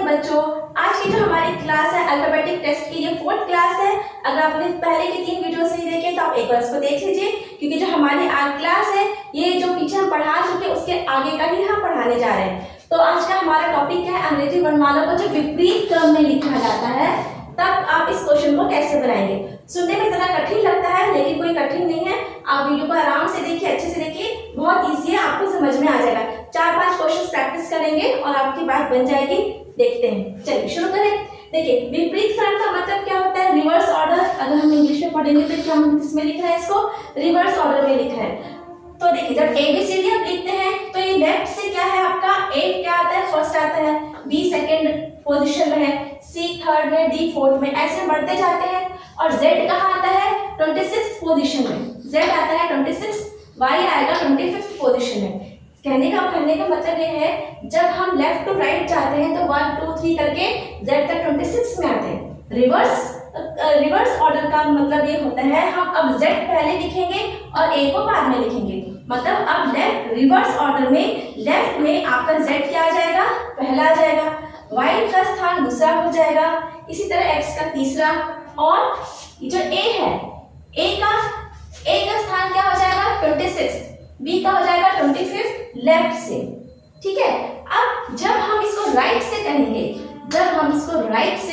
Morning बच्चों। आज की जो हमारी क्लास है अल्फाबेटिक टेस्ट की, ये 4th क्लास है। अगर आपने पहले की 3 वीडियोस नहीं देखे तो आप एक बार इसको देख लीजिए, क्योंकि जो हमारी आज क्लास है ये जो पीछे हम पढ़ा चुके उसके आगे का ही हम पढ़ाने जा रहे हैं। तो आज का हमारा टॉपिक है अंग्रेजी वर्णमाला को जब विपरीत क्रम में लिखा जाता है तब आप इस क्वेश्चन को कैसे बनाएंगे। सुनने में जरा कठिन लगता है लेकिन कोई कठिन नहीं है। आप वीडियो को आराम से देखिए, अच्छे से देखिए, बहुत इजी है, आपको समझ में आ जाएगा। 4-5 क्वेश्चन प्रैक्टिस करेंगे और आपकी बात बन जाएगी। देखते हैं, चलिए शुरू करें। देखिए विपरीत क्रम का मतलब क्या होता है, रिवर्स ऑर्डर। अगर हम इंग्लिश में पढ़ेंगे तो क्या हम किसमें लिख रहे हैं, इसको रिवर्स ऑर्डर में लिख रहे हैं। तो देखिए जब ABCD आप लिखते हैं तो ये लेफ्ट से क्या है आपका, A क्या आता है, फर्स्ट आता है, B सेकंड पोजीशन में है, C थर्ड में, D फोर्थ में, ऐसे बढ़ते जाते हैं। और Z कहाँ आता है, 26th पोजीशन में, Z आता है 26, Y आएगा 25th पोजीशन में। कहने का मतलब ये है जब हम लेफ्ट टू राइट जाते हैं तो 1 2 3 करके Z तक 26 में आते हैं। रिवर्स ऑर्डर का मतलब ये होता है हम अब Z पहले लिखेंगे और A को बाद में लिखेंगे। मतलब अब लेफ्ट रिवर्स ऑर्डर में लेफ्ट में आपका Z क्या आ जाएगा, पहला आ जाएगा, Y का स्थान दूसरा हो जाएगा, इसी तरह X का तीसरा, और जो A है A का स्थान क्या हो जाएगा 26, B का हो जाएगा 25 लेफ्ट से। ठीक है, अब जब हम इसको राइट से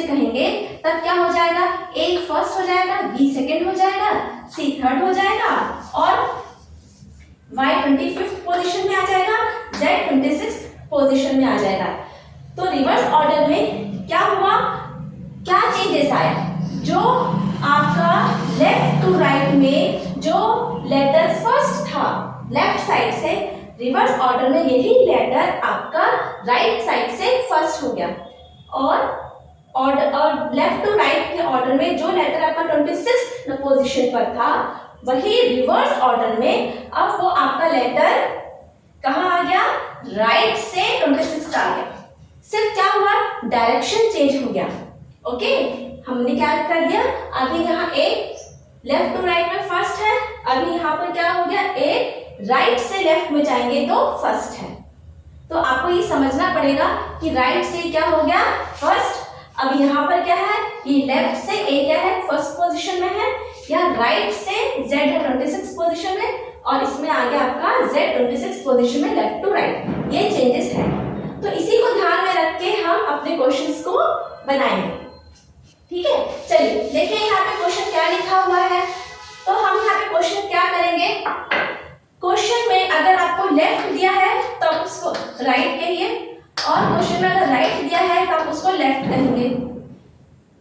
कहेंगे तब क्या हो जाएगा, A फर्स्ट हो जाएगा, B सेकंड हो जाएगा, C थर्ड हो जाएगा और Y 25th पोजीशन में आ जाएगा, Z 26th पोजीशन में आ जाएगा। तो रिवर्स ऑर्डर में क्या हुआ, क्या चेंजेस आया, जो आपका लेफ्ट टू राइट में जो लेटर फर्स्ट था लेफ्ट साइड से, रिवर्स ऑर्डर में यही लेटर आपका राइट साइड से फर्स्ट हो गया। और लेफ्ट टू राइट के ऑर्डर में जो लेटर आपका 26th पोजीशन पर था वही रिवर्स ऑर्डर में अब वो आपका लेटर कहाँ आ गया, राइट से 26 आ गया। सिर्फ क्या हुआ, डायरेक्शन चेंज हो गया। ओके, हमने क्या कर दिया, अभी यहाँ A लेफ्ट टू राइट में फर्स्ट है, अभी यहाँ पर क्या हो गया, A राइट से लेफ्ट में जाएंगे तो फर्स्ट है। तो आपको ये समझना पड़ेगा कि राइट से क्या हो गया, फर्स्ट। अब यहाँ पर क्या है, ये लेफ्ट से A क्या है, फर्स्ट पोजीशन में है, या राइट से Z है 26 पोजीशन में, और इसमें आ गया आपका Z 26 पोजीशन में लेफ्ट टू राइट। ये चेंजेस है, तो इसी को ध्यान में रख के हम अपने क्वेश्चंस को बनाएंगे। ठीक है, चलिए देखिए यहाँ पे क्वेश्चन क्या लिखा हुआ है। तो हम यहाँ पे क्वेश्चन क्या करेंगे, क्वेश्चन में अगर आपको लेफ्ट दिया है तो आप उसको राइट कहिए, और क्वेश्चन में अगर राइट दिया है तो आप उसको लेफ्ट कहेंगे।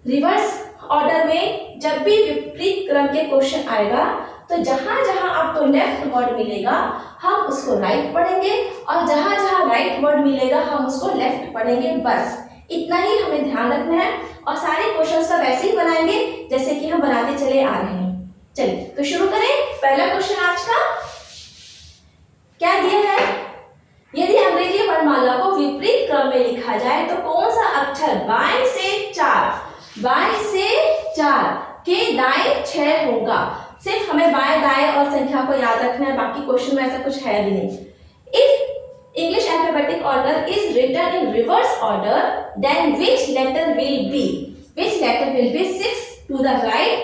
रिवर्स ऑर्डर में जब भी विपरीत क्रम के क्वेश्चन आएगा तो जहां जहां आपको लेफ्ट वर्ड मिलेगा हम उसको राइट पढ़ेंगे, और जहां जहां राइट वर्ड मिलेगा हम उसको लेफ्ट पढ़ेंगे। बस इतना ही हमें ध्यान रखना है, और सारे क्वेश्चंस का वैसे ही बनाएंगे जैसे कि हम बनाते चले आ रहे हैं। चलिए तो शुरू करें। पहला क्वेश्चन आज का क्या दिया है, यदि अंग्रेजी वर्णमाला को विपरीत क्रम में लिखा जाए तो कौन सा अक्षर बाएं से 4 के दाएं 6 होगा। सिर्फ हमें बाएं दाएं और संख्या को याद रखना है, बाकी क्वेश्चन में ऐसा कुछ है भी नहीं। If English alphabetic order is written in reverse order then which letter will be 6 to the right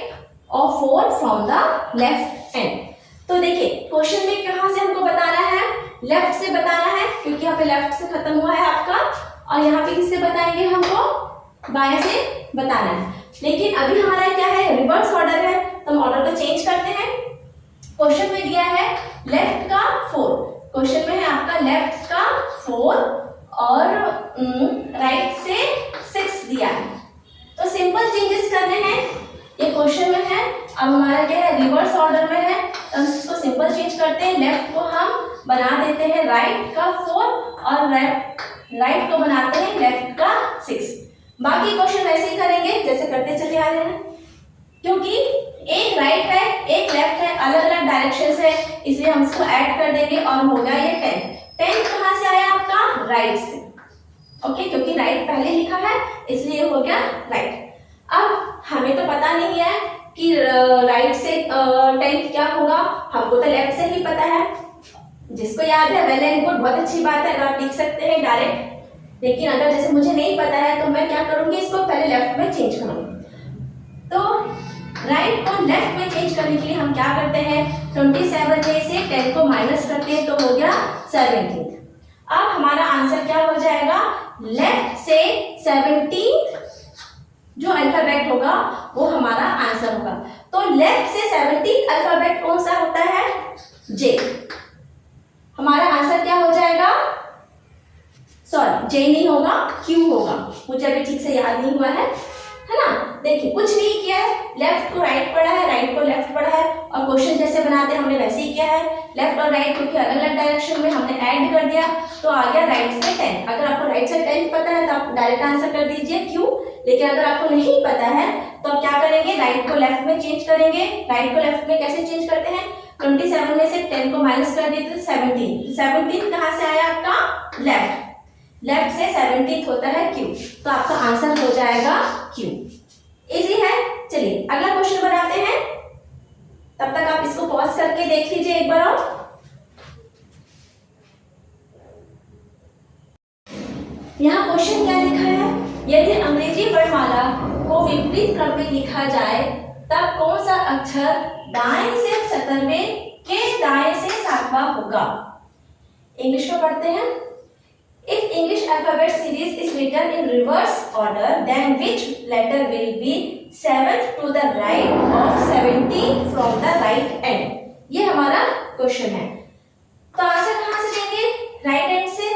or 4 from the left end। तो देखिए क्वेश्चन में कहां से हमको बताना है, लेफ्ट से बताना है, क्योंकि यहाँ पे लेफ्ट से खत्म हुआ है आपका, और यहाँ पे किससे बताएंगे, हमको बाएं से बताना है। लेकिन अभी हमारा क्या है, रिवर्स ऑर्डर है, तो हम ऑर्डर को चेंज करते हैं। क्वेश्चन में दिया है लेफ्ट का 4, क्वेश्चन में है आपका लेफ्ट का 4 और राइट से 6 दिया है। तो सिंपल चेंजेस करने हैं, ये क्वेश्चन में है, अब हमारा क्या है, रिवर्स ऑर्डर में है, तो इसको सिंपल चेंज करते हैं। लेफ्ट को हम बना देते हैं राइट का 4 और राइट को बनाते हैं लेफ्ट का 6। बाकी क्वेश्चन वैसे ही करेंगे जैसे करते चले आ रहे हैं, क्योंकि एक राइट है एक लेफ्ट है, अलग अलग डायरेक्शन से, इसलिए हम इसको ऐड कर देंगे और हो गया ये 10 कहां से आया आपका, राइट से। ओके, क्योंकि राइट पहले लिखा है इसलिए हो गया राइट। अब हमें तो पता नहीं है कि राइट से 10 क्या होगा, हमको तो लेफ्ट से ही पता है। जिसको याद है वेल एंड गुड, बहुत अच्छी बात है, अगर आप लिख सकते हैं डायरेक्ट। लेकिन अगर जैसे मुझे नहीं पता है तो मैं क्या करूंगी, इसको पहले लेफ्ट में चेंज करूंगी। तो राइट को लेफ्ट में चेंज करने के लिए हम क्या करते हैं, 27 में से 10 को माइनस करते हैं तो हो गया 17। अब हमारा आंसर क्या हो जाएगा, लेफ्ट से 17 जो अल्फाबेट होगा वो हमारा आंसर होगा। तो लेफ्ट से 17 अल्फाबेट कौन सा होता है, जे। हमारा आंसर क्या हो जाएगा, सॉरी जे नहीं होगा, क्यू होगा। मुझे अभी ठीक से याद नहीं हुआ है ना। देखिए कुछ नहीं किया है, लेफ्ट को राइट पढ़ा है, राइट को लेफ्ट पढ़ा है, और क्वेश्चन जैसे बनाते हैं हमने वैसे ही किया है। लेफ्ट और राइट को अलग अलग डायरेक्शन में हमने ऐड कर दिया तो आ गया राइट से 10। अगर आपको राइट से 10 पता है तो आप डायरेक्ट आंसर कर दीजिए क्यू। लेकिन अगर आपको नहीं पता है तो आप क्या करेंगे, राइट को लेफ्ट में चेंज करेंगे। राइट को लेफ्ट में कैसे चेंज करते हैं, 27 में से 10 को माइनस कर देते तो 17 कहाँ से आया आपका, लेफ्ट। लेफ्ट से 17 होता है क्यू, तो आपका आंसर हो जाएगा क्यू। इजी है। चलिए अगला क्वेश्चन बनाते हैं, तब तक आप इसको पॉज करके देख लीजिए एक बार और। यहाँ क्वेश्चन क्या लिखा है, यदि अंग्रेजी वर्णमाला को विपरीत क्रम में लिखा जाए तब कौन सा अक्षर दाएं से 17वें के दाएं से 7वां होगा। इंग्लिश में पढ़ते हैं। If English alphabet series is written in reverse order, then which letter will be 7th to the right of 17 from the right end? ये हमारा क्वेश्चन है। तो आंसर कहाँ से देंगे, राइट एंड से,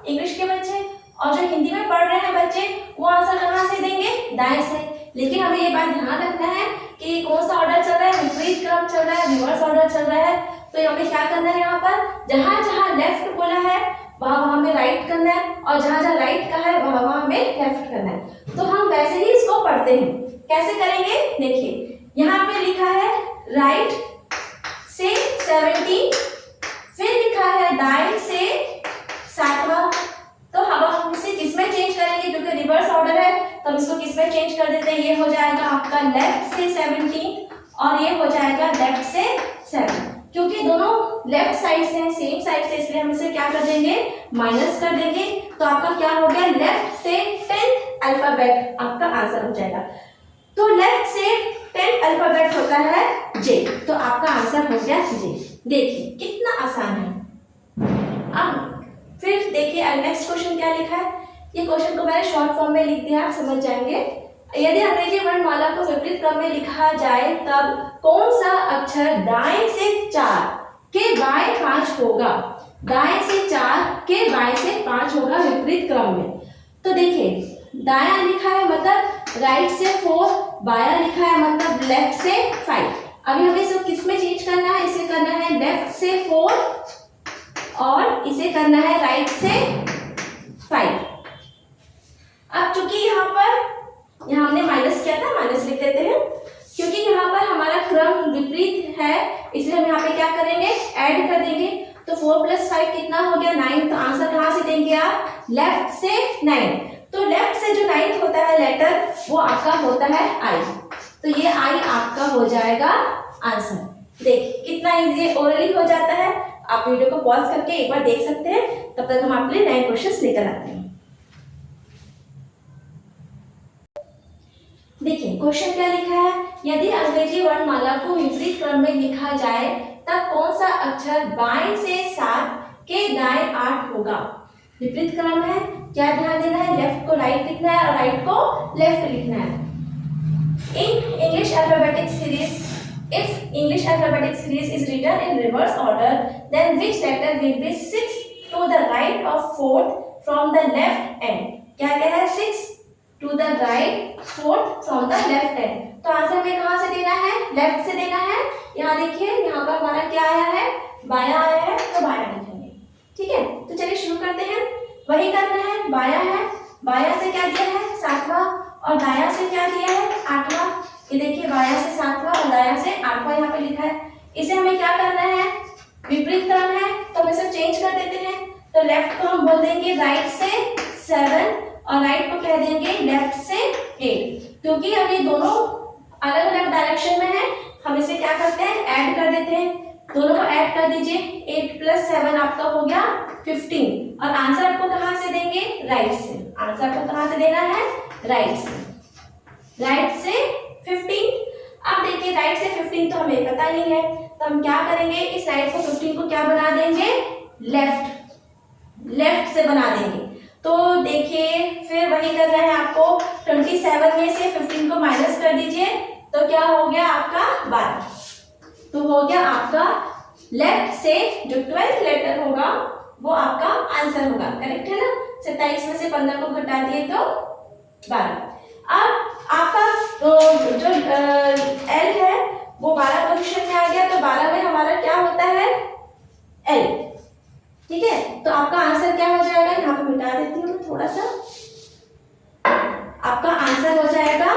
इंग्लिश के बच्चे। और जो हिंदी में पढ़ रहे हैं बच्चे वो आंसर कहाँ से देंगे, दाएं से। लेकिन हमें ये बात ध्यान रखना है कि कौन सा ऑर्डर चल रहा है, विपरीत क्रम चल रहा है, रिवर्स ऑर्डर चल रहा है। तो हमें क्या करना है, यहाँ पर जहां जहां लेफ्ट बोला है वहां हमें राइट करना है, और जहां जहां राइट का है वहां हमें लेफ्ट करना है। तो हम वैसे ही इसको पढ़ते हैं। कैसे करेंगे, देखिए यहाँ पे लिखा है राइट से 17, फिर लिखा है दाएं से 7वां। तो हम इसे किसमें चेंज करेंगे, क्योंकि रिवर्स ऑर्डर है तो हम इसको किसमें चेंज कर देते हैं। ये हो जाएगा आपका लेफ्ट से 17 और ये हो जाएगा लेफ्ट से 7। क्योंकि दोनों लेफ्ट साइड से हैं, सेम साइड से, इसलिए हम इसे क्या कर देंगे, माइनस कर देंगे। तो आपका क्या हो गया, लेफ्ट से 10th अल्फाबेट आपका आंसर हो जाएगा। तो लेफ्ट से 10th अल्फाबेट होता है जे, तो आपका आंसर हो गया जे। देखिए कितना आसान है। अब फिर देखिए नेक्स्ट क्वेश्चन क्या लिखा है। ये क्वेश्चन को मैंने शॉर्ट फॉर्म में लिख दिया, आप समझ जाएंगे। यदि अंग्रेजी वर्णमाला को विपरीत क्रम में लिखा जाए तब कौन सा अक्षर दाएं से 4 के बाएं 5 होगा। दाएं से 4 के बाएं से 5 होगा विपरीत क्रम में। तो देखिए दायां लिखा है मतलब राइट से 4, बायां लिखा है मतलब लेफ्ट से 5। अभी हमें इसे किस में चेंज करना है, इसे करना है लेफ्ट से 4 और इसे करना है राइट से 5। अब चूंकि यहाँ हमने माइनस किया था, माइनस लिख देते हैं। क्योंकि यहाँ पर हमारा क्रम विपरीत है इसलिए हम यहाँ पे क्या करेंगे, ऐड कर देंगे। तो 4 + 5 कितना हो गया, 9। तो आंसर कहाँ से देंगे आप, लेफ्ट से 9। तो लेफ्ट से जो 9th होता है लेटर वो आपका होता है आई। तो ये आई आपका हो जाएगा आंसर। देखिए कितना इजी ओरली हो जाता है। आप वीडियो को पॉज करके एक बार देख सकते हैं, तब तक हम आपके लिए नए क्वेश्चंस लेकर आते हैं। देखिए क्वेश्चन क्या लिखा है, यदि अंग्रेजी वर्णमाला को विपरीत क्रम में लिखा जाए तब कौन सा अक्षर बाएं से 7 के दाएं 8 होगा। विपरीत क्रम है, क्या ध्यान देना है, लेफ्ट को राइट लिखना है और राइट को लेफ्ट लिखना है। In English alphabetic series, if English alphabetic series is written in reverse order, then which letter will be 6th to the right of 4th from the left end. क्या क्या है, 6 to the right, 4th from the left end. तो answer में कहाँ से देना है, left से देना है। यहाँ देखिए यहाँ पर हमारा क्या आया है, बायां आया है, तो बायां लिखेंगे। ठीक है, तो चलिए शुरू करते हैं। वही करना है, बायां है, बायां से क्या दिया है 7वां और दायां से क्या दिया है 8वां। ये देखिए बायां से 7वां और दायां से 8वां यहाँ पे लिखा है। इसे हमें क्या करना है, विपरीत क्रम है तो हम इसे चेंज कर देते हैं। तो लेफ्ट को हम बोल देंगे राइट से 7 और राइट को कह देंगे लेफ्ट से 8। क्योंकि अब ये दोनों अलग अलग डायरेक्शन में है, हम इसे क्या करते हैं, ऐड कर देते हैं। दोनों को ऐड कर दीजिए, 8 + 7 आपका हो गया 15 और आंसर आपको कहाँ से देंगे? राइट से। आंसर आपको कहाँ से देना है? राइट से। राइट से 15। अब देखिए राइट से 15 तो हमें पता नहीं है, तो हम क्या करेंगे, इस राइट को 15 को क्या बना देंगे? लेफ्ट। लेफ्ट से बना देंगे। तो देखिए फिर वही कर रहे हैं आपको, 27 में से 15 को माइनस कर दीजिए, तो क्या हो गया आपका? 12। तो हो गया आपका लेफ्ट से जो 12th लेटर होगा वो आपका आंसर होगा। करेक्ट है ना? 27 में से 15 को घटा दिए तो 12। अब आपका जो एल है वो 12 पोजीशन में आ गया, तो 12 में हमारा क्या होता है? एल। ठीक है, तो आपका आंसर क्या हो जाएगा? यहाँ पे मिटा देती हूँ मैं थोड़ा सा। आपका आंसर हो जाएगा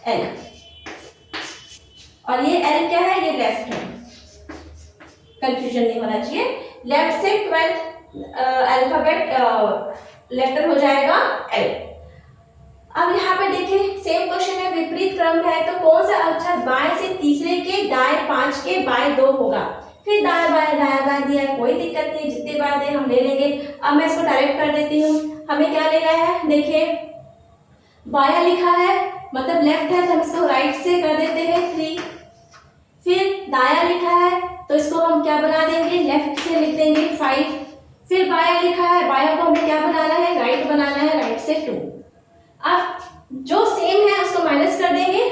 एल। और ये एल क्या है? ये लेफ्ट है, कंफ्यूजन नहीं होना चाहिए। लेफ्ट से 12th अल्फाबेट लेटर हो जाएगा एल। अब यहाँ पे देखिए सेम क्वेश्चन है, विपरीत क्रम है, तो कौन सा अक्षर बाएं से तीसरे के दाएं 5 के बाएं 2 होगा? फिर दाएं बाएं दिया है, कोई दिक्कत नहीं, जितनी बार दे हम ले लेंगे। अब मैं इसको डायरेक्ट कर देती हूँ। हमें क्या लेना है? देखिए बाया लिखा है मतलब लेफ्ट है, तो हम इसको राइट से कर देते हैं 3। फिर दाया लिखा है तो इसको हम क्या बना देंगे? लेफ्ट से लिख देंगे 5। फिर बाया लिखा है, बाया को हमें क्या बनाना है? राइट बनाना है, राइट से 2। अब जो सेम है उसको माइनस कर देंगे,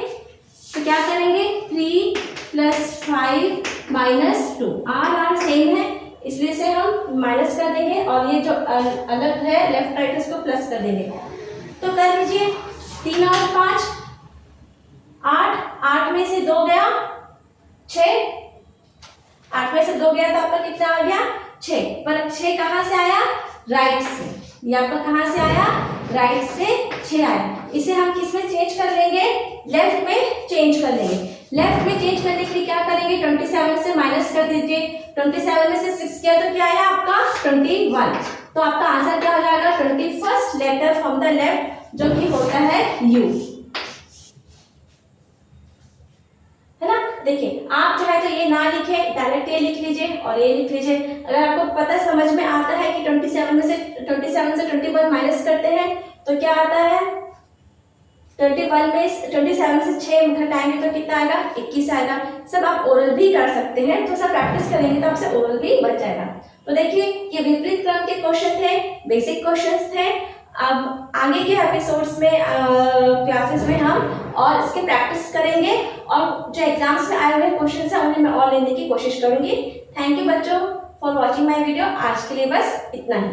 तो क्या करेंगे? 3 + 5 - 2। आर सेम है इसलिए इसे हम माइनस कर देंगे, और ये जो अलग है लेफ्ट राइट इसको प्लस कर देंगे। तो कर लीजिए 3 और 5 8, 8 में से 2 गया 6, 8 में से 2 गया तो आपका कितना आ गया? 6। पर 6 कहाँ से आया? राइट से। ये आपका कहाँ से आया? राइट से 6 आया। इसे हम किस में चेंज कर लेंगे? लेफ्ट में चेंज कर लेंगे। लेफ्ट में चेंज करने के लिए क्या करेंगे? 27 से माइनस कर दीजिए। 27 में से 6 किया तो क्या आया आपका? 21। तो आपका आंसर क्या हो जाएगा? 21st letter from the left, जो कि होता है यू। है ना? देखिए आप चाहे तो ये ना लिखे, डायरेक्ट ये लिख लीजिए और ये लिख लीजिए। अगर आपको पता समझ में आता है कि 27 से 21 माइनस करते हैं तो क्या आता है? 27 में से 6 घटाएंगे तो कितना आएगा? 21 आएगा। सब आप ओरल भी कर सकते हैं, तो सब प्रैक्टिस करेंगे तो आपसे ओरल भी बच जाएगा। तो देखिए ये विपरीत क्रम के क्वेश्चन थे, बेसिक क्वेश्चंस थे। अब आगे के एपिसोड्स में क्लासेस में हम और इसके प्रैक्टिस करेंगे, और जो एग्जाम्स में आए हुए क्वेश्चंस हैं उन्हें मैं और लेने की कोशिश करूंगी। थैंक यू बच्चों फॉर वॉचिंग माय वीडियो। आज के लिए बस इतना ही।